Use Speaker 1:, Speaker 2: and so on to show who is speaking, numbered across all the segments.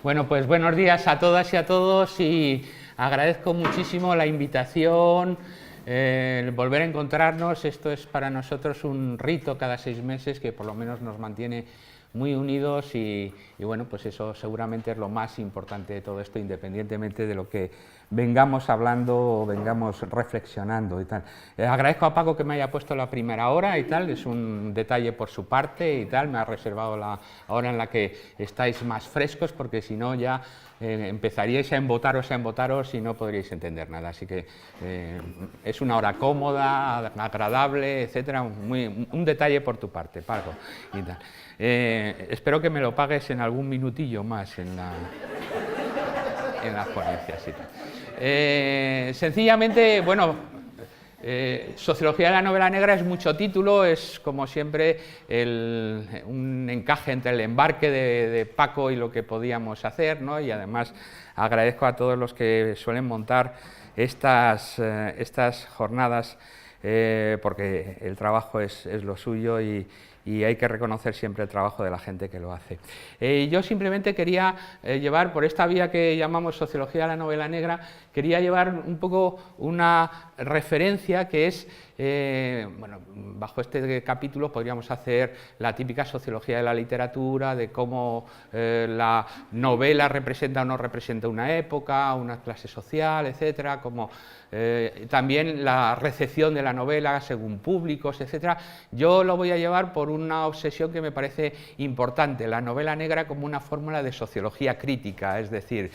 Speaker 1: Bueno, pues buenos días a todas y a todos y agradezco muchísimo la invitación, el volver a encontrarnos. Esto es para nosotros un rito cada 6 meses que por lo menos nos mantiene muy unidos y bueno, pues eso seguramente es lo más importante de todo esto, independientemente de lo que vengamos hablando o vengamos reflexionando y tal. Agradezco a Paco que me haya puesto la primera hora y tal, es un detalle por su parte y tal, me ha reservado la hora en la que estáis más frescos, porque si no ya empezaríais a embotaros y no podríais entender nada, así que es una hora cómoda, agradable, etcétera, un detalle por tu parte, Paco, y tal. Espero que me lo pagues en algún minutillo más en las ponencias y tal. Sencillamente, bueno, Sociología de la novela negra es mucho título, es como siempre un encaje entre el embarque de Paco y lo que podíamos hacer, ¿no? Y además agradezco a todos los que suelen montar estas jornadas, porque el trabajo es lo suyo y hay que reconocer siempre el trabajo de la gente que lo hace. Yo simplemente quería llevar por esta vía que llamamos Sociología de la novela negra, quería llevar un poco una referencia que es, bueno, bajo este capítulo podríamos hacer la típica sociología de la literatura, de cómo la novela representa o no representa una época, una clase social, etcétera, como también la recepción de la novela según públicos, etcétera. Yo lo voy a llevar por una obsesión que me parece importante, la novela negra como una fórmula de sociología crítica, es decir,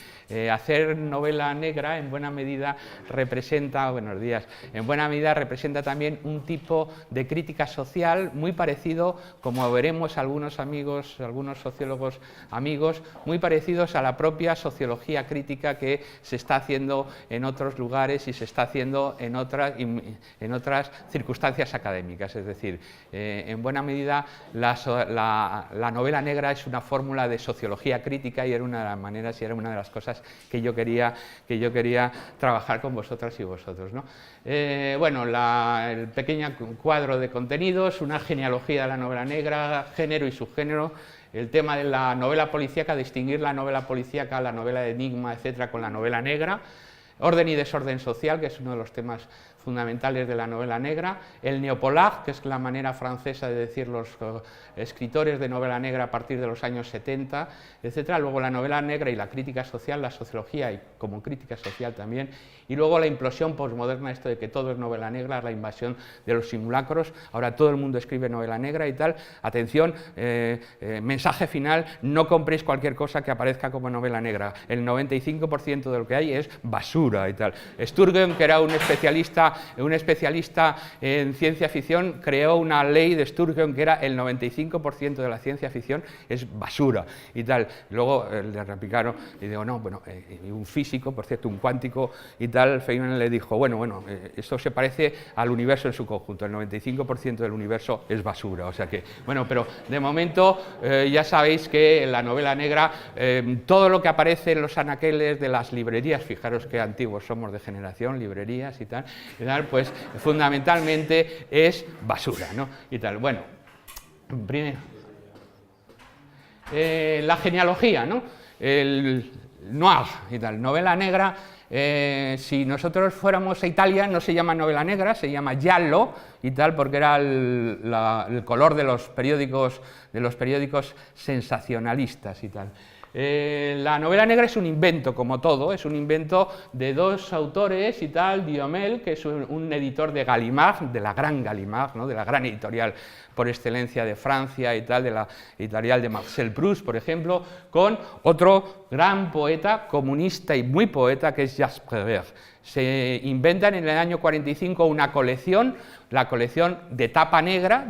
Speaker 1: hacer novela negra en buena medida representa, buenos días, en buena medida representa también un tipo de crítica social muy parecido, como veremos algunos amigos, algunos sociólogos amigos, muy parecidos a la propia sociología crítica que se está haciendo en otros lugares y se está haciendo en otras circunstancias académicas, es decir, en buena medida la novela negra es una fórmula de sociología crítica y era una de las maneras y era una de las cosas que yo quería trabajar con vosotras y vosotros, ¿no? Bueno, el pequeño cuadro de contenidos, una genealogía de la novela negra, género y subgénero, el tema de la novela policíaca, distinguir la novela policíaca, la novela de enigma, etcétera, con la novela negra, orden y desorden social, que es uno de los temas fundamentales de la novela negra, el neopolar, que es la manera francesa de decir los escritores de novela negra a partir de los años 70, etcétera. Luego la novela negra y la crítica social, la sociología y como crítica social también, y luego la implosión posmoderna, esto de que todo es novela negra, la invasión de los simulacros, ahora todo el mundo escribe novela negra y tal. Atención, mensaje final, no compréis cualquier cosa que aparezca como novela negra, el 95% de lo que hay es basura y tal. Sturgeon, que era un especialista en ciencia ficción, creó una ley de Sturgeon que era el 95% de la ciencia ficción es basura y tal. Luego le replicaron y digo, no, bueno, un físico, por cierto, un cuántico y tal, Feynman le dijo, bueno, esto se parece al universo en su conjunto, el 95% del universo es basura, o sea que, bueno, pero de momento ya sabéis que en la novela negra todo lo que aparece en los anaqueles de las librerías, fijaros qué antiguos somos de generación, librerías y tal, pues fundamentalmente es basura, ¿no? Y tal, bueno, primero, la genealogía, ¿no? El noir y tal, novela negra. Si nosotros fuéramos a Italia no se llama novela negra, se llama giallo y tal, porque era el color de los periódicos sensacionalistas y tal. La novela negra es un invento, como todo, es un invento de dos autores y tal, Duhamel, que es un editor de Gallimard, de la gran Gallimard, ¿no? De la gran editorial por excelencia de Francia y tal, de la editorial de Marcel Proust, por ejemplo, con otro gran poeta comunista y muy poeta que es Jacques Prévert. Se inventan en el año 45 una colección, la colección de tapa negra,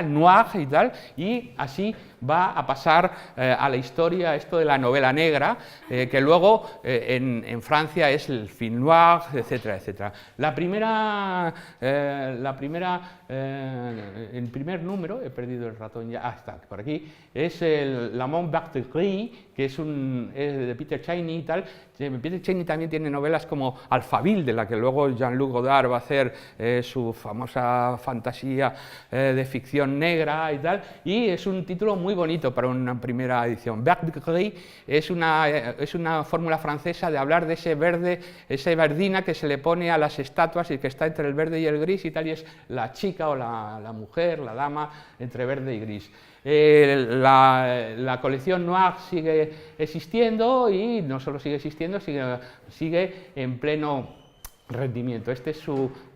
Speaker 1: noir y tal, y así va a pasar a la historia esto de la novela negra, que luego en Francia es el film noir, etcétera, etcétera. El primer primer número, he perdido el ratón ya, está por aquí, es el La Mont Barthéry, que es de Peter Chaney y tal. Peter Chaney también tiene novelas como Alphaville, de la que luego Jean-Luc Godard va a hacer su famosa fantasía de ficción negra y tal, y es un título muy bonito para una primera edición. Barthéry es una fórmula francesa de hablar de ese verde, esa verdina que se le pone a las estatuas y que está entre el verde y el gris y tal, y es la chica o la mujer, la dama, entre verde y gris. La colección Noir sigue existiendo y no solo sigue existiendo, sigue en pleno rendimiento. Este es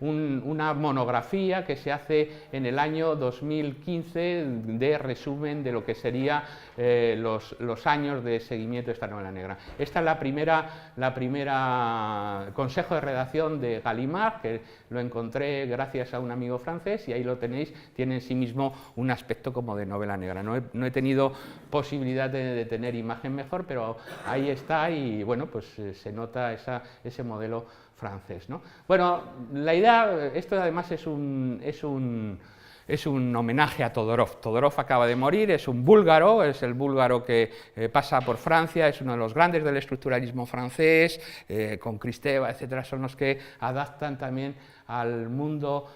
Speaker 1: una monografía que se hace en el año 2015 de resumen de lo que sería los años de seguimiento de esta novela negra. Esta es la primera consejo de redacción de Gallimard, que lo encontré gracias a un amigo francés, y ahí lo tenéis. Tiene en sí mismo un aspecto como de novela negra. No he tenido posibilidad de tener imagen mejor, pero ahí está, y bueno, pues se nota ese modelo francés, ¿no? Bueno, la idea, esto además es un homenaje a Todorov. Todorov acaba de morir, es un búlgaro, es el búlgaro que pasa por Francia, es uno de los grandes del estructuralismo francés, con Kristeva, etcétera, son los que adaptan también al mundo,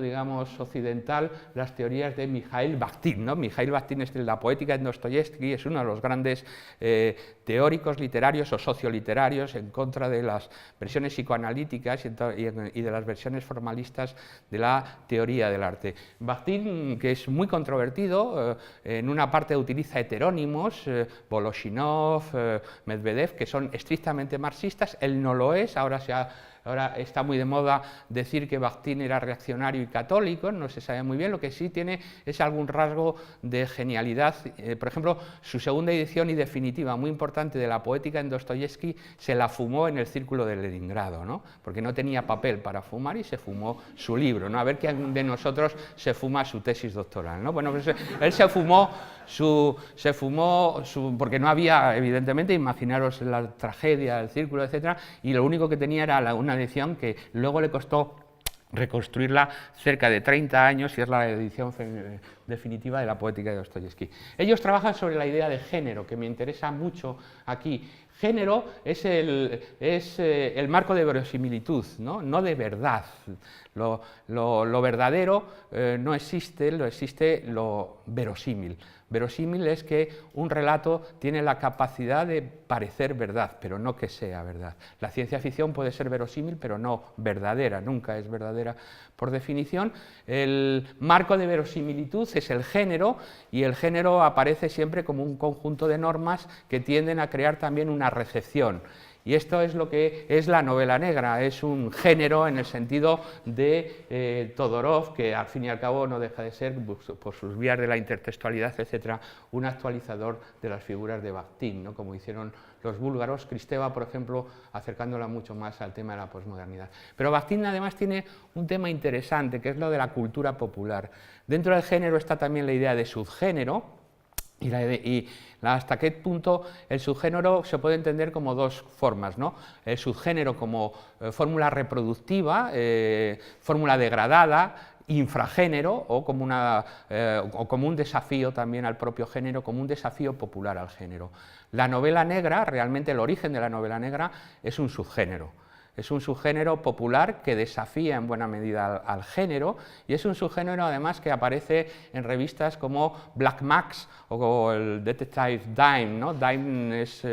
Speaker 1: digamos, occidental, las teorías de Mikhail Bakhtin, ¿no? Mikhail Bakhtin es la poética de Dostoyevsky, es uno de los grandes teóricos literarios o socioliterarios en contra de las versiones psicoanalíticas y de las versiones formalistas de la teoría del arte. Bakhtin, que es muy controvertido, en una parte utiliza heterónimos, Voloshinov, Medvedev, que son estrictamente marxistas. Él no lo es, ahora está muy de moda decir que Bakhtin era reaccionario y católico, no se sabe muy bien. Lo que sí tiene es algún rasgo de genialidad. Por ejemplo, su segunda edición y definitiva, muy importante, de la poética en Dostoyevsky, se la fumó en el Círculo de Leningrado, ¿no? Porque no tenía papel para fumar y se fumó su libro, ¿no? A ver quién de nosotros se fuma su tesis doctoral, ¿no? Bueno, pues él se fumó porque no había, evidentemente, imaginaros la tragedia del Círculo, etcétera, y lo único que tenía era una edición que luego le costó reconstruirla cerca de 30 años, y es la edición definitiva de la poética de Dostoyevsky. Ellos trabajan sobre la idea de género, que me interesa mucho aquí. Género es el marco de verosimilitud, no de verdad. Lo verdadero no existe, existe lo verosímil. Verosímil es que un relato tiene la capacidad de parecer verdad, pero no que sea verdad. La ciencia ficción puede ser verosímil, pero no verdadera, nunca es verdadera por definición. El marco de verosimilitud es el género, y el género aparece siempre como un conjunto de normas que tienden a crear también una recepción. Y esto es lo que es la novela negra, es un género en el sentido de Todorov, que al fin y al cabo no deja de ser, por sus vías de la intertextualidad, etcétera, un actualizador de las figuras de Bakhtin, ¿no? Como hicieron los búlgaros, Kristeva, por ejemplo, acercándola mucho más al tema de la posmodernidad. Pero Bakhtin además tiene un tema interesante, que es lo de la cultura popular. Dentro del género está también la idea de subgénero, y hasta qué punto el subgénero se puede entender como dos formas, ¿no? El subgénero como fórmula reproductiva, fórmula degradada, infragénero, o como un desafío también al propio género, como un desafío popular al género. La novela negra, realmente el origen de la novela negra, es un subgénero. Es un subgénero popular que desafía en buena medida al género, y es un subgénero además que aparece en revistas como Black Max o el Detective Dime, ¿no? Dime es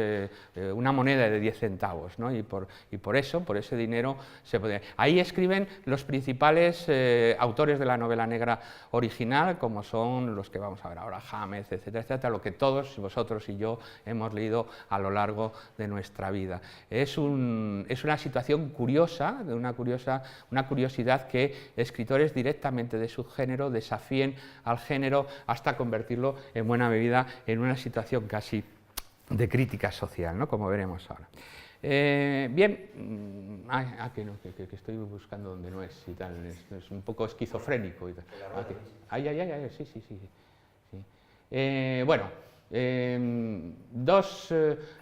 Speaker 1: una moneda de 10 centavos, ¿no? y por ese dinero se puede... Ahí escriben los principales autores de la novela negra original, como son los que vamos a ver ahora, Hamed, etcétera, etcétera, lo que todos vosotros y yo hemos leído a lo largo de nuestra vida. Es una situación curiosa, una curiosidad que escritores directamente de subgénero desafíen al género hasta convertirlo en buena medida en una situación casi de crítica social, ¿no? Como veremos ahora. Bien, que estoy buscando donde no es y tal, es un poco esquizofrénico y tal. Sí. Bueno,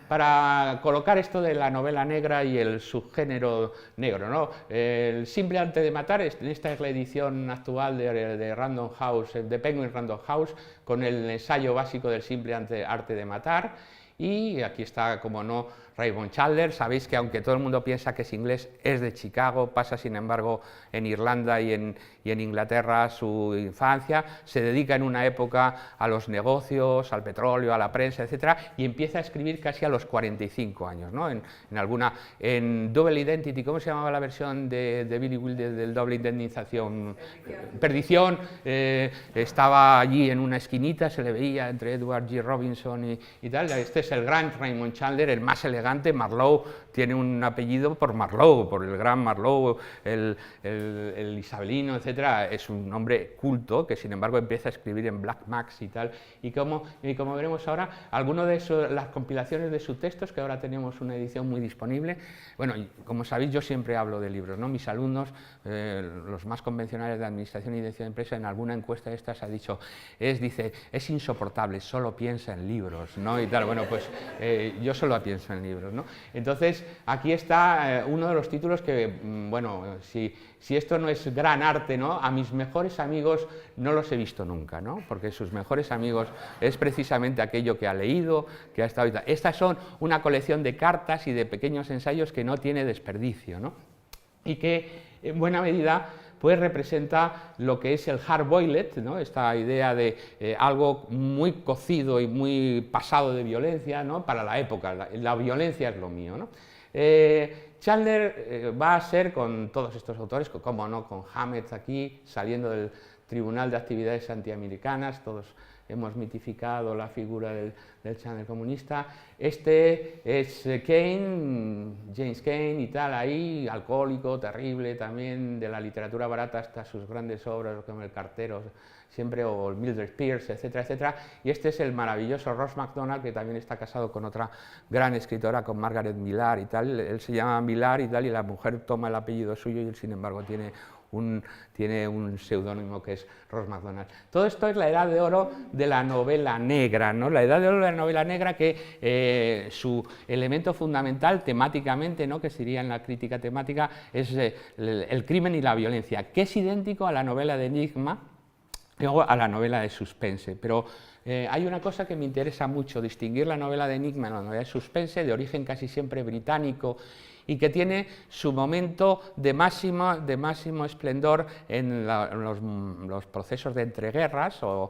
Speaker 1: para colocar esto de la novela negra y el subgénero negro, ¿no? El simple arte de matar, esta es la edición actual de Random House, de Penguin Random House, con el ensayo básico del simple arte de matar. Y aquí está, como no, Raymond Chandler. Sabéis que aunque todo el mundo piensa que es inglés, es de Chicago, pasa sin embargo en Irlanda y en Inglaterra su infancia, se dedica en una época a los negocios, al petróleo, a la prensa, etcétera, y empieza a escribir casi a los 45 años, ¿no? En Double Identity, ¿cómo se llamaba la versión de Billy Wilder del doble indemnización? Perdición. Estaba allí en una esquinita, se le veía entre Edward G. Robinson y tal. Este es el gran Raymond Chandler, el más elegante. Marlowe tiene un apellido por Marlowe, por el gran Marlowe, el isabelino, etcétera. Es un hombre culto que sin embargo empieza a escribir en Black Max y tal. Y como veremos ahora, algunas de las compilaciones de sus textos, que ahora tenemos una edición muy disponible. Bueno, como sabéis, yo siempre hablo de libros, ¿no? Mis alumnos, los más convencionales de administración y dirección de empresa, en alguna encuesta de estas ha dicho, dice, es insoportable, solo piensa en libros, ¿no? Y tal. Bueno, pues yo solo pienso en libros, ¿no? Entonces, aquí está uno de los títulos que, bueno, si esto no es gran arte, ¿no? A mis mejores amigos no los he visto nunca, ¿no? Porque sus mejores amigos es precisamente aquello que ha leído, que ha estado... Estas son una colección de cartas y de pequeños ensayos que no tiene desperdicio, ¿no? Y que, en buena medida, pues representa lo que es el hard-boiled, ¿no? Esta idea de algo muy cocido y muy pasado de violencia, ¿no? Para la época, la violencia es lo mío, ¿no? Chandler va a ser con todos estos autores, como no, con Hammett aquí, saliendo del Tribunal de Actividades Antiamericanas, todos hemos mitificado la figura del Chandler comunista. Este es Kane, James Kane y tal, ahí, alcohólico, terrible también, de la literatura barata hasta sus grandes obras, como El cartero, siempre, o Mildred Pierce, etcétera, etcétera. Y este es el maravilloso Ross Macdonald, que también está casado con otra gran escritora, con Margaret Millar y tal. Él se llama Millar y tal, y la mujer toma el apellido suyo y él, sin embargo, tiene un seudónimo que es Ross Macdonald. Todo esto es la edad de oro de la novela negra, ¿no? La edad de oro de la novela negra, que su elemento fundamental temáticamente, ¿no? Que sería en la crítica temática, es el crimen y la violencia, que es idéntico a la novela de enigma, luego a la novela de suspense. Pero hay una cosa que me interesa mucho, distinguir la novela de enigma de la novela de suspense, de origen casi siempre británico, y que tiene su momento de máximo esplendor en los procesos de entreguerras, o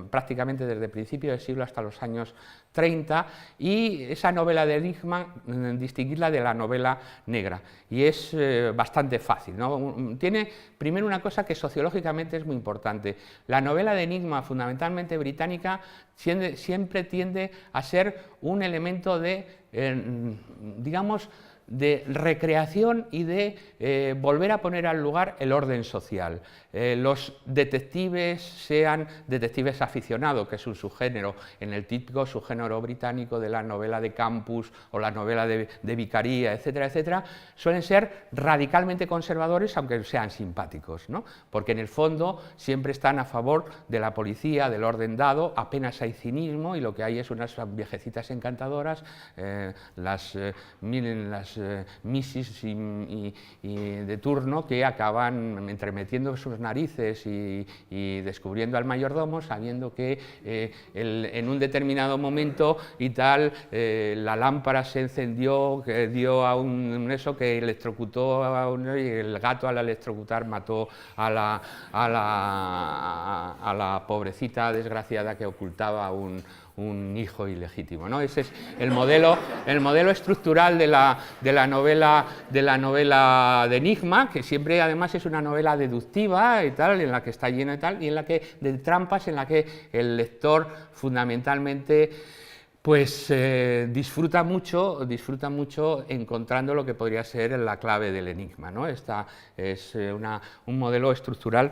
Speaker 1: prácticamente desde el principio del siglo hasta los años 30, y esa novela de enigma, distinguirla de la novela negra, y es bastante fácil, ¿no? Tiene primero una cosa que sociológicamente es muy importante. La novela de enigma, fundamentalmente británica, siempre tiende a ser un elemento de, digamos, de recreación y de volver a poner al lugar el orden social. Los detectives, sean detectives aficionados, que es un subgénero en el típico subgénero británico de la novela de campus o la novela de vicaría, etcétera, etcétera, suelen ser radicalmente conservadores, aunque sean simpáticos, ¿no? Porque en el fondo siempre están a favor de la policía, del orden dado, apenas hay cinismo y lo que hay es unas viejecitas encantadoras, las Mrs. y de turno, que acaban entremetiendo sus narices y descubriendo al mayordomo, sabiendo que en un determinado momento y tal, la lámpara se encendió, que dio a eso que electrocutó a uno, y el gato, al electrocutar, mató a la pobrecita desgraciada que ocultaba un hijo ilegítimo, ¿no? Ese es el modelo estructural de la novela de enigma, que siempre además es una novela deductiva y tal, en la que está llena y tal, y en la que de trampas, en la que el lector fundamentalmente pues disfruta mucho encontrando lo que podría ser la clave del enigma, ¿no? Esta es un modelo estructural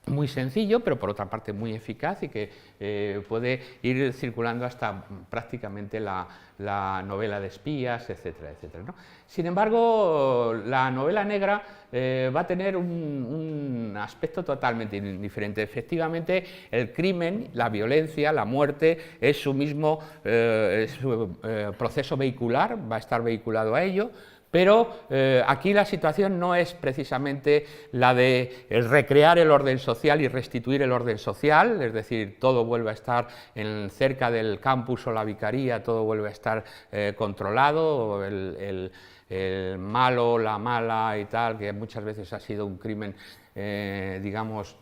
Speaker 1: muy sencillo, pero por otra parte muy eficaz y que puede ir circulando hasta prácticamente la novela de espías, etcétera, etcétera, ¿no? Sin embargo, la novela negra va a tener un aspecto totalmente diferente. Efectivamente, el crimen, la violencia, la muerte es su mismo proceso vehicular, va a estar vehiculado a ello. Pero aquí la situación no es precisamente la de recrear el orden social y restituir el orden social, es decir, todo vuelve a estar cerca del campus o la vicaría, todo vuelve a estar controlado, el malo, la mala y tal, que muchas veces ha sido un crimen, digamos,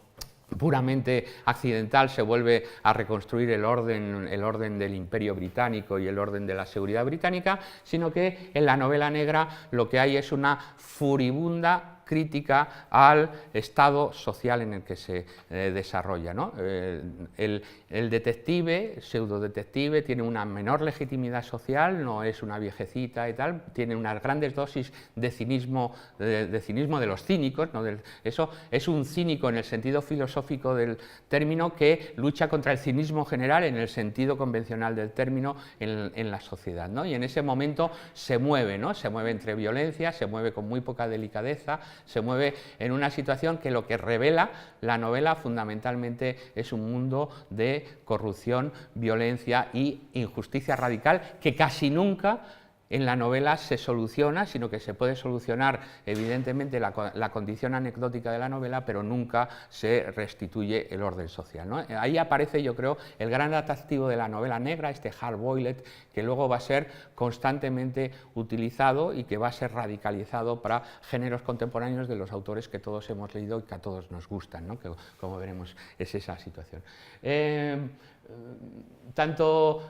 Speaker 1: puramente accidental, se vuelve a reconstruir el orden del Imperio Británico y el orden de la seguridad británica, sino que en la novela negra lo que hay es una furibunda crítica al estado social en el que se desarrolla, ¿no? El detective, pseudodetective, tiene una menor legitimidad social, no es una viejecita y tal, tiene unas grandes dosis de cinismo de los cínicos, ¿no? Eso es un cínico en el sentido filosófico del término que lucha contra el cinismo general en el sentido convencional del término en la sociedad, ¿no? Y en ese momento se mueve, ¿no? Se mueve entre violencia, se mueve con muy poca delicadeza, se mueve en una situación que lo que revela la novela fundamentalmente es un mundo de corrupción, violencia y injusticia radical que casi nunca en la novela se soluciona, sino que se puede solucionar evidentemente la condición anecdótica de la novela, pero nunca se restituye el orden social, ¿no? Ahí aparece, yo creo, el gran atractivo de la novela negra, este hard-boiled, que luego va a ser constantemente utilizado y que va a ser radicalizado para géneros contemporáneos de los autores que todos hemos leído y que a todos nos gustan, ¿no? Que, como veremos, es esa situación. Tanto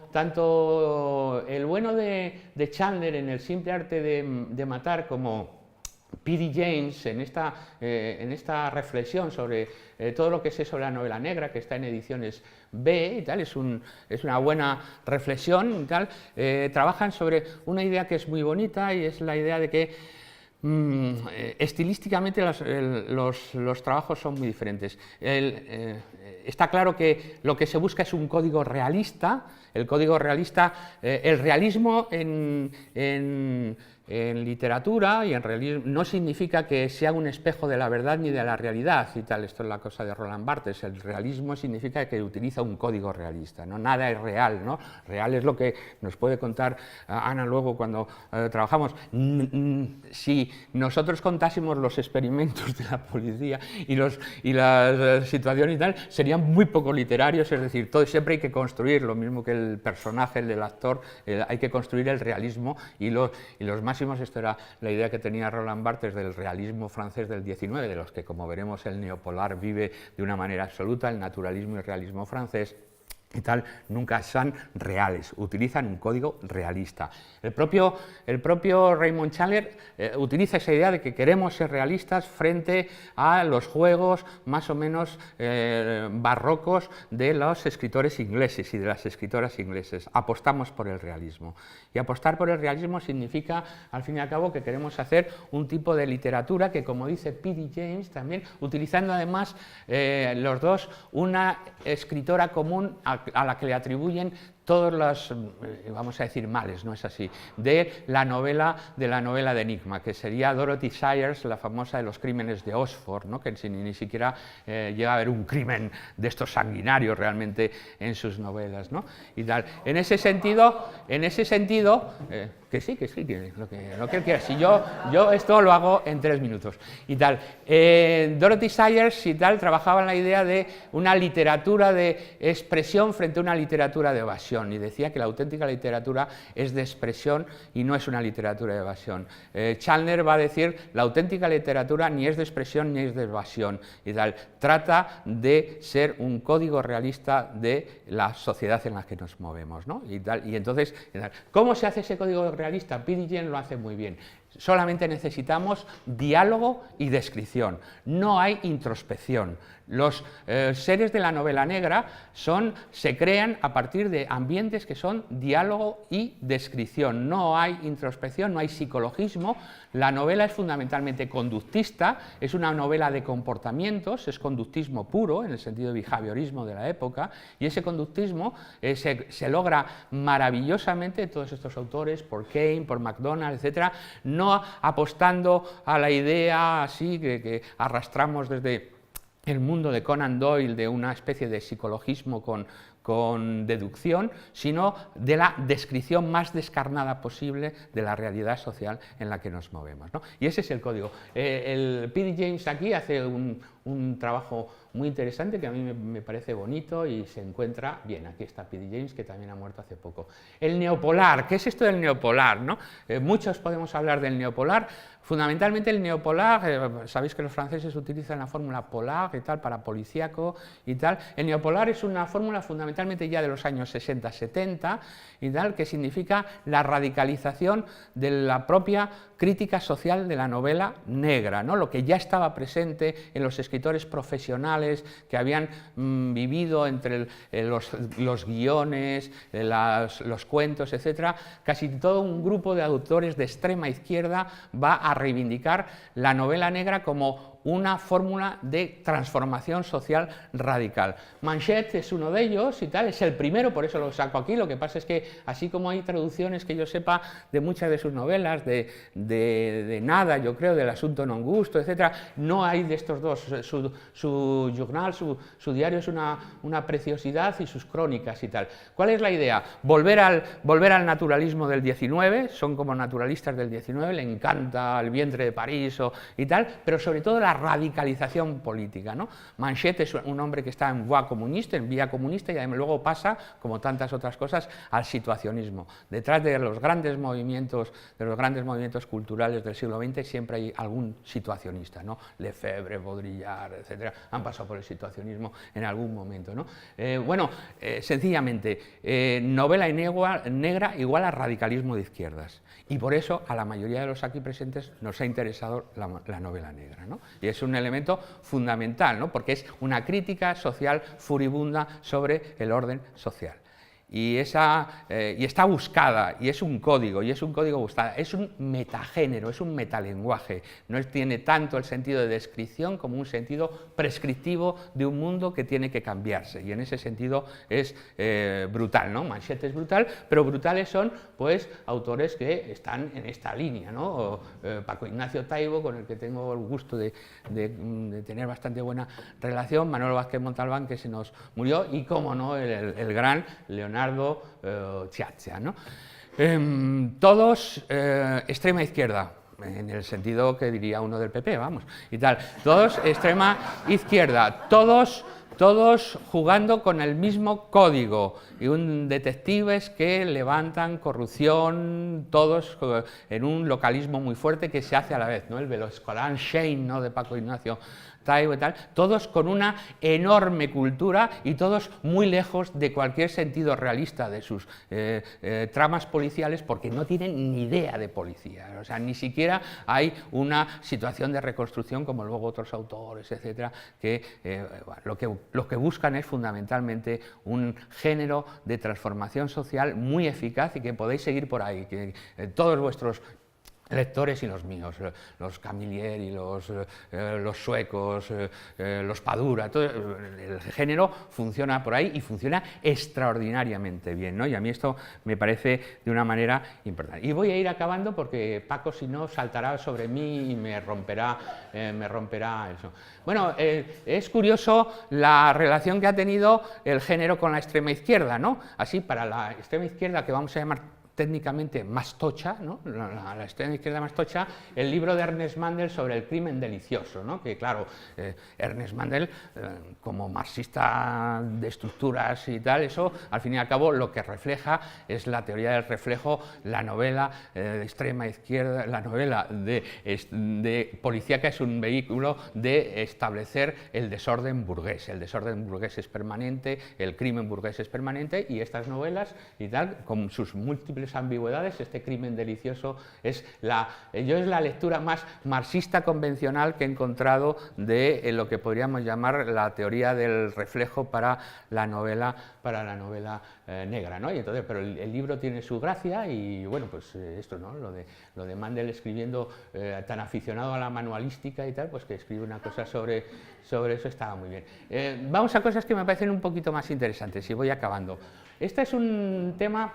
Speaker 1: el bueno de Chandler en El simple arte de matar como P.D. James en esta reflexión sobre todo lo que sé sobre la novela negra, que está en ediciones B y tal, es una buena reflexión y tal, trabajan sobre una idea que es muy bonita y es la idea de que estilísticamente los trabajos son muy diferentes. Está claro que lo que se busca es un código realista. El código realista, el realismo en literatura y en realismo no significa que sea un espejo de la verdad ni de la realidad y tal. Esto es la cosa de Roland Barthes. El realismo significa que utiliza un código realista, ¿no? Nada es real, ¿no? Real es lo que nos puede contar Ana luego cuando trabajamos. Si nosotros contásemos los experimentos de la policía y las situaciones y tal, serían muy poco literarios, es decir, siempre hay que construir, lo mismo que el personaje, el del actor, hay que construir el realismo y los máximos. Esto era la idea que tenía Roland Barthes del realismo francés del XIX, de los que, como veremos, el neopolar vive de una manera absoluta, el naturalismo y el realismo francés y tal, nunca son reales, utilizan un código realista. El propio Raymond Chandler utiliza esa idea de que queremos ser realistas frente a los juegos más o menos barrocos de los escritores ingleses y de las escritoras ingleses. Apostamos por el realismo. Y apostar por el realismo significa, al fin y al cabo, que queremos hacer un tipo de literatura que, como dice P.D. James también, utilizando además los dos una escritora común a la que le atribuyen todos los, vamos a decir, males, no es así, de la novela de Enigma, que sería Dorothy Sayers, la famosa de los crímenes de Oxford, ¿no? Que ni siquiera llega a haber un crimen de estos sanguinarios realmente en sus novelas, ¿no? Y tal. En ese sentido, que sí, lo que él quiera. Si yo esto lo hago en 3 minutos y tal. Dorothy Sayers y tal trabajaba en la idea de una literatura de expresión frente a una literatura de evasión, y decía que la auténtica literatura es de expresión y no es una literatura de evasión. Chandler va a decir la auténtica literatura ni es de expresión ni es de evasión y tal. Trata de ser un código realista de la sociedad en la que nos movemos, ¿no? Y tal. Y entonces, ¿cómo se hace ese código realista? P.D. James lo hace muy bien. solamente necesitamos diálogo y descripción, no hay introspección. Los seres de la novela negra se crean a partir de ambientes que son diálogo y descripción, no hay introspección, no hay psicologismo. La novela es fundamentalmente conductista, es una novela de comportamientos, es conductismo puro, en el sentido de behaviorismo de la época, y ese conductismo se logra maravillosamente, todos estos autores, por Kane, por MacDonald, etc., no apostando a la idea así que arrastramos desde el mundo de Conan Doyle, de una especie de psicologismo con deducción, sino de la descripción más descarnada posible de la realidad social en la que nos movemos, ¿no? Y ese es el código. El P.D. James aquí hace un trabajo muy interesante que a mí me parece bonito y se encuentra bien. Aquí está P.D. James, que también ha muerto hace poco. El neopolar, ¿qué es esto del neopolar, ¿no? Muchos podemos hablar del neopolar. Fundamentalmente el neopolar, sabéis que los franceses utilizan la fórmula polar y tal, para policíaco y tal. El neopolar es una fórmula fundamentalmente ya de los años 60-70 y tal, que significa la radicalización de la propia crítica social de la novela negra, ¿no? Lo que ya estaba presente en los escritores profesionales que habían vivido entre los guiones, los cuentos, etc. Casi todo un grupo de autores de extrema izquierda va a reivindicar la novela negra como una fórmula de transformación social radical. Manchette es uno de ellos y tal, es el primero, por eso lo saco aquí. Lo que pasa es que, así como hay traducciones que yo sepa de muchas de sus novelas, de nada, yo creo, del Asunto non gusto, etc., no hay de estos dos. Su journal, su diario es una preciosidad, y sus crónicas y tal. ¿Cuál es la idea? Volver al naturalismo del 19, son como naturalistas del 19, le encanta El vientre de París y tal, pero sobre todo la radicalización política, ¿no? Manchette es un hombre que está en vía comunista y además luego pasa, como tantas otras cosas, al situacionismo. Detrás de los grandes movimientos culturales del siglo XX siempre hay algún situacionista, ¿no? Lefebvre, Baudrillard, etcétera, han pasado por el situacionismo en algún momento, ¿no? Sencillamente, novela negra igual a radicalismo de izquierdas, y por eso a la mayoría de los aquí presentes nos ha interesado la novela negra, ¿no? Y es un elemento fundamental, ¿no? Porque es una crítica social furibunda sobre el orden social. Y está buscada, y es un código buscado, es un metagénero, es un metalenguaje, no tiene tanto el sentido de descripción como un sentido prescriptivo de un mundo que tiene que cambiarse, y en ese sentido es brutal, ¿no? Manchette es brutal, pero brutales son, pues, autores que están en esta línea, ¿no? Paco Ignacio Taibo, con el que tengo el gusto de tener bastante buena relación, Manuel Vázquez Montalbán, que se nos murió, y, cómo no, el gran Leonardo Sciascia, ¿no? Todos extrema izquierda, en el sentido que diría uno del PP, vamos, y tal. Todos extrema izquierda, todos jugando con el mismo código, y detectives que levantan corrupción, todos en un localismo muy fuerte que se hace a la vez, ¿no? El Veloscolán Shane, ¿no?, de Paco Ignacio Taibo y tal, todos con una enorme cultura y todos muy lejos de cualquier sentido realista de sus tramas policiales, porque no tienen ni idea de policía, o sea, ni siquiera hay una situación de reconstrucción como luego otros autores, etcétera, que lo que buscan es fundamentalmente un género de transformación social muy eficaz, y que podéis seguir por ahí, que todos vuestros lectores y los míos, los Camilleri, los suecos, los Padura, todo el género funciona por ahí y funciona extraordinariamente bien, ¿no? Y a mí esto me parece de una manera importante. Y voy a ir acabando porque Paco, si no, saltará sobre mí y me romperá eso. Bueno, es curioso la relación que ha tenido el género con la extrema izquierda, ¿no? Así, para la extrema izquierda, que vamos a llamar técnicamente más tocha, ¿no? La extrema izquierda más tocha, el libro de Ernest Mandel sobre el crimen delicioso, ¿no? Que, claro, Ernest Mandel, como marxista de estructuras y tal, eso, al fin y al cabo, lo que refleja es la teoría del reflejo, la novela de extrema izquierda, la novela de policíaca es un vehículo de establecer el desorden burgués. El desorden burgués es permanente, el crimen burgués es permanente, y estas novelas y tal, con sus múltiples posibles ambigüedades. Este crimen delicioso es la lectura más marxista convencional que he encontrado de lo que podríamos llamar la teoría del reflejo para la novela negra, ¿no? Y entonces, pero el libro tiene su gracia y bueno, pues esto, ¿no? Lo de Mandel escribiendo, tan aficionado a la manualística y tal, pues que escribe una cosa sobre eso, estaba muy bien. Vamos a cosas que me parecen un poquito más interesantes y voy acabando. Este es un tema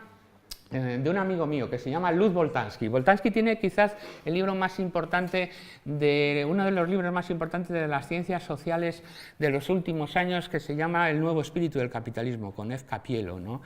Speaker 1: de un amigo mío que se llama Lud Boltanski. Boltanski tiene quizás el libro más importante, uno de los libros más importantes de las ciencias sociales de los últimos años, que se llama El nuevo espíritu del capitalismo, con Ed Capielo, ¿no?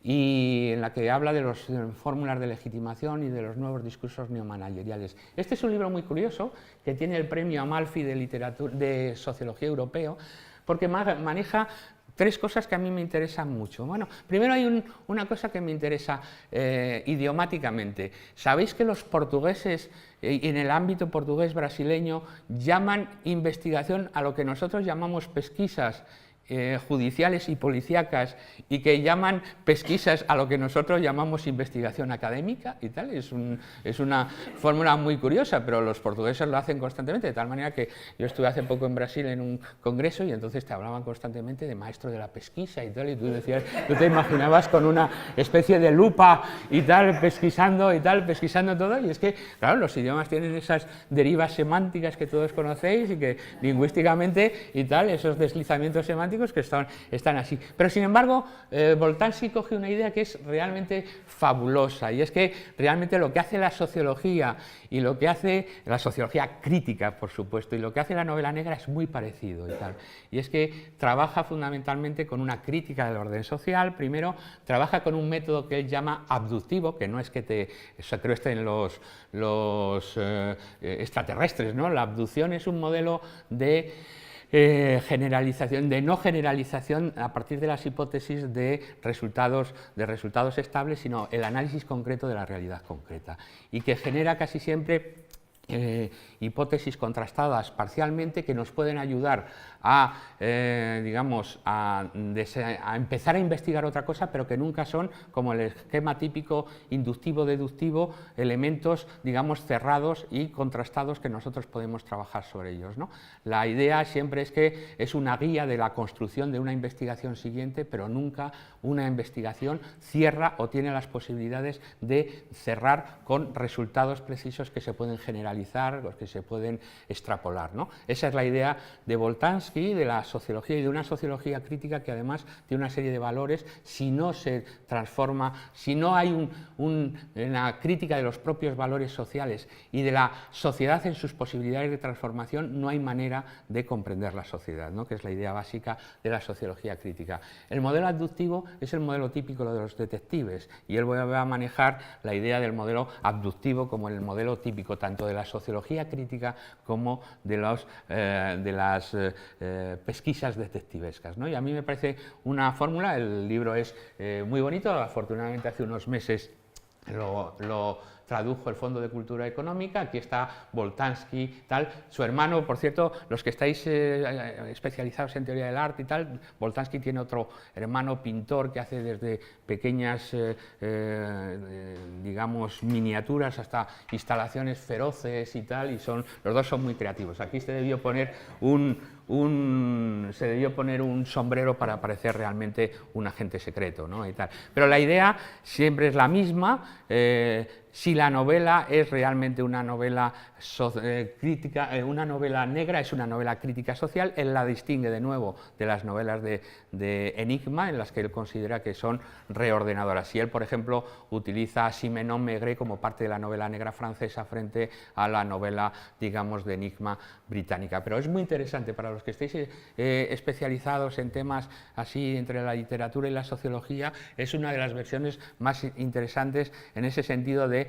Speaker 1: Y en la que habla de las fórmulas de legitimación y de los nuevos discursos neomanageriales. Este es un libro muy curioso, que tiene el premio Amalfi de Sociología Europeo, porque maneja tres cosas que a mí me interesan mucho. Bueno, primero hay una cosa que me interesa idiomáticamente. ¿Sabéis que los portugueses, en el ámbito portugués brasileño, llaman investigación a lo que nosotros llamamos pesquisas judiciales y policíacas, y que llaman pesquisas a lo que nosotros llamamos investigación académica y tal? Es una fórmula muy curiosa, pero los portugueses lo hacen constantemente, de tal manera que yo estuve hace poco en Brasil en un congreso y entonces te hablaban constantemente de maestro de la pesquisa y tal, y tú te imaginabas con una especie de lupa y tal, pesquisando todo, y es que, claro, los idiomas tienen esas derivas semánticas que todos conocéis y que lingüísticamente y tal, esos deslizamientos semánticos que están así. Pero sin embargo, Boltanski coge una idea que es realmente fabulosa, y es que realmente lo que hace la sociología y lo que hace la sociología crítica, por supuesto, y lo que hace la novela negra es muy parecido y tal. Y es que trabaja fundamentalmente con una crítica del orden social. Primero, trabaja con un método que él llama abductivo, que no es que te secuestren los extraterrestres, ¿no? La abducción es un modelo de no generalización a partir de las hipótesis de resultados estables, sino el análisis concreto de la realidad concreta, y que genera casi siempre hipótesis contrastadas parcialmente que nos pueden ayudar a empezar a investigar otra cosa, pero que nunca son, como el esquema típico inductivo-deductivo, elementos, digamos, cerrados y contrastados que nosotros podemos trabajar sobre ellos, ¿no? La idea siempre es que es una guía de la construcción de una investigación siguiente, pero nunca una investigación cierra o tiene las posibilidades de cerrar con resultados precisos que se pueden generalizar o que se pueden extrapolar, ¿no? Esa es la idea de Boltanski, de la sociología, y de una sociología crítica que además tiene una serie de valores. Si no se transforma, si no hay una crítica de los propios valores sociales y de la sociedad en sus posibilidades de transformación, no hay manera de comprender la sociedad, ¿no? Que es la idea básica de la sociología crítica. El modelo abductivo es el modelo típico de los detectives, y él va a manejar la idea del modelo abductivo como el modelo típico tanto de la sociología crítica como de las pesquisas detectivescas, ¿no? Y a mí me parece una fórmula. El libro es muy bonito, afortunadamente hace unos meses lo tradujo el Fondo de Cultura Económica. Aquí está Boltanski, tal. Su hermano, por cierto, los que estáis especializados en teoría del arte y tal, Boltanski tiene otro hermano pintor que hace desde pequeñas, digamos, miniaturas hasta instalaciones feroces y tal, y los dos son muy creativos. Aquí se debió poner un sombrero para parecer realmente un agente secreto, ¿no? Y tal. Pero la idea siempre es la misma. Si la novela es realmente una novela crítica, una novela negra, es una novela crítica social. Él la distingue de nuevo de las novelas de Enigma, en las que él considera que son reordenadoras. Si él, por ejemplo, utiliza a Simenon Maigret como parte de la novela negra francesa frente a la novela, digamos, de Enigma británica. Pero es muy interesante para los que estéis especializados en temas así entre la literatura y la sociología. Es una de las versiones más interesantes en ese sentido de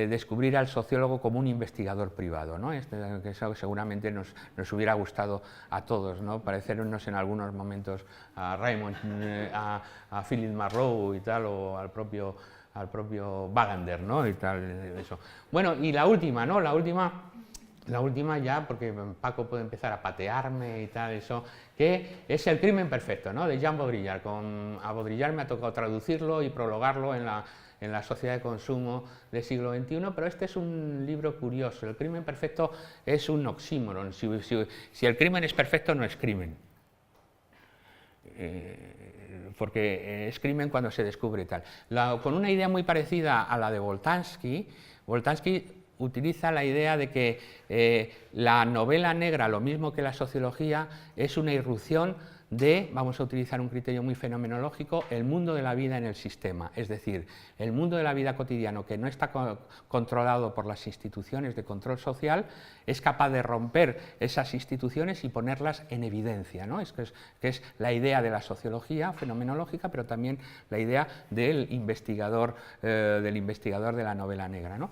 Speaker 1: descubrir al sociólogo como un investigador privado, ¿no? Que eso seguramente nos hubiera gustado a todos, ¿no? Parecernos en algunos momentos a Raymond, a Philip Marlowe y tal, o al propio Wagner, ¿no? Y tal, eso. Bueno, y la última, ¿no? La última ya, porque Paco puede empezar a patearme y tal, eso, que es El crimen perfecto, ¿no? De Jean Baudrillard. A Baudrillard me ha tocado traducirlo y prologarlo en en la sociedad de consumo del siglo XXI, pero este es un libro curioso. El crimen perfecto es un oxímoron. Si el crimen es perfecto, no es crimen. Porque es crimen cuando se descubre tal. Con una idea muy parecida a la de Boltanski, Boltanski utiliza la idea de que la novela negra, lo mismo que la sociología, es una irrupción de, vamos a utilizar un criterio muy fenomenológico, el mundo de la vida en el sistema, es decir, el mundo de la vida cotidiano que no está controlado por las instituciones de control social, es capaz de romper esas instituciones y ponerlas en evidencia, ¿no? Que es la idea de la sociología fenomenológica, pero también la idea del investigador de la novela negra, ¿no?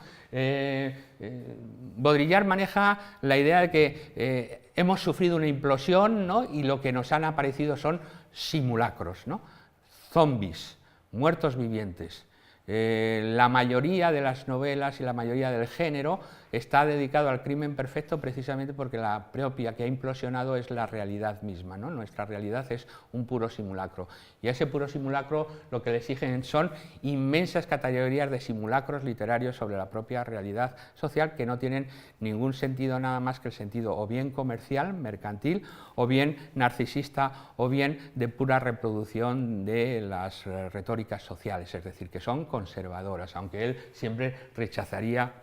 Speaker 1: Baudrillard maneja la idea de que hemos sufrido una implosión, ¿no? Y lo que nos han aparecido son simulacros, ¿no? Zombies, muertos vivientes. La mayoría de las novelas y la mayoría del género está dedicado al crimen perfecto precisamente porque la propia que ha implosionado es la realidad misma, ¿no? Nuestra realidad es un puro simulacro y a ese puro simulacro lo que le exigen son inmensas categorías de simulacros literarios sobre la propia realidad social que no tienen ningún sentido nada más que el sentido o bien comercial, mercantil, o bien narcisista, o bien de pura reproducción de las retóricas sociales, es decir, que son conservadoras, aunque él siempre rechazaría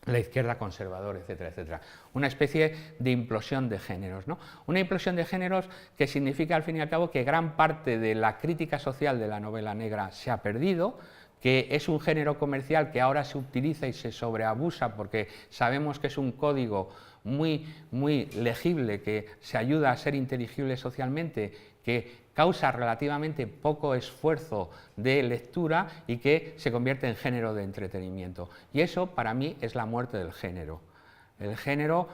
Speaker 1: la izquierda conservadora, etcétera, etcétera. Una especie de implosión de géneros, ¿no? Una implosión de géneros que significa, al fin y al cabo, que gran parte de la crítica social de la novela negra se ha perdido, que es un género comercial que ahora se utiliza y se sobreabusa porque sabemos que es un código muy legible, que se ayuda a ser inteligible socialmente, que causa relativamente poco esfuerzo de lectura y que se convierte en género de entretenimiento. Y eso, para mí, es la muerte del género. El género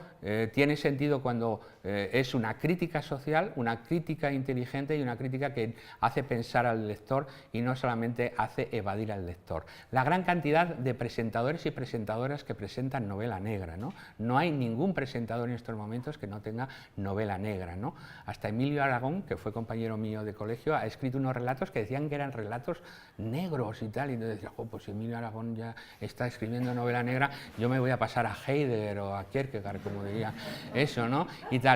Speaker 1: tiene sentido cuando es una crítica social, una crítica inteligente y una crítica que hace pensar al lector y no solamente hace evadir al lector. La gran cantidad de presentadores y presentadoras que presentan novela negra, ¿no? No hay ningún presentador en estos momentos que no tenga novela negra, ¿no? Hasta Emilio Aragón, que fue compañero mío de colegio, ha escrito unos relatos que decían que eran relatos negros y tal, y entonces decía, oh, pues si Emilio Aragón ya está escribiendo novela negra, yo me voy a pasar a Heidegger o a Kierkegaard, como diría eso, ¿no? Y tal.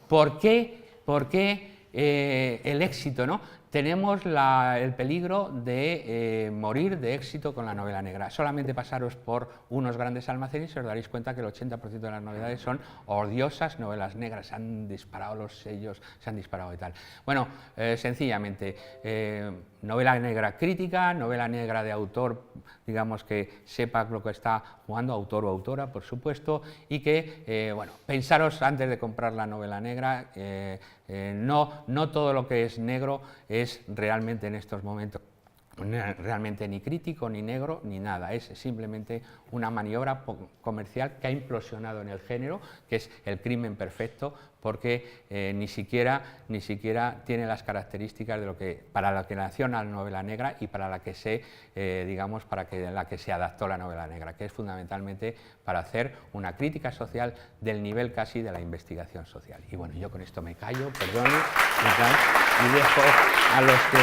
Speaker 1: ¿Por qué el éxito, ¿no? Tenemos el peligro de morir de éxito con la novela negra. Solamente pasaros por unos grandes almacenes y os daréis cuenta que el 80% de las novedades son odiosas novelas negras. Se han disparado los sellos, se han disparado y tal. Bueno, sencillamente, novela negra crítica, novela negra de autor, digamos, que sepa lo que está jugando, autor o autora, por supuesto, y que, bueno, pensaros antes de comprar la novela negra, no todo lo que es negro es realmente en estos momentos realmente ni crítico, ni negro, ni nada. Es simplemente una maniobra comercial que ha implosionado en el género, que es el crimen perfecto, porque ni siquiera tiene las características de lo que, para la que nació la novela negra y para la que se, digamos, la que se adaptó la novela negra, que es fundamentalmente para hacer una crítica social del nivel casi de la investigación social. Y bueno, yo con esto me callo, perdón, y dejo a los que...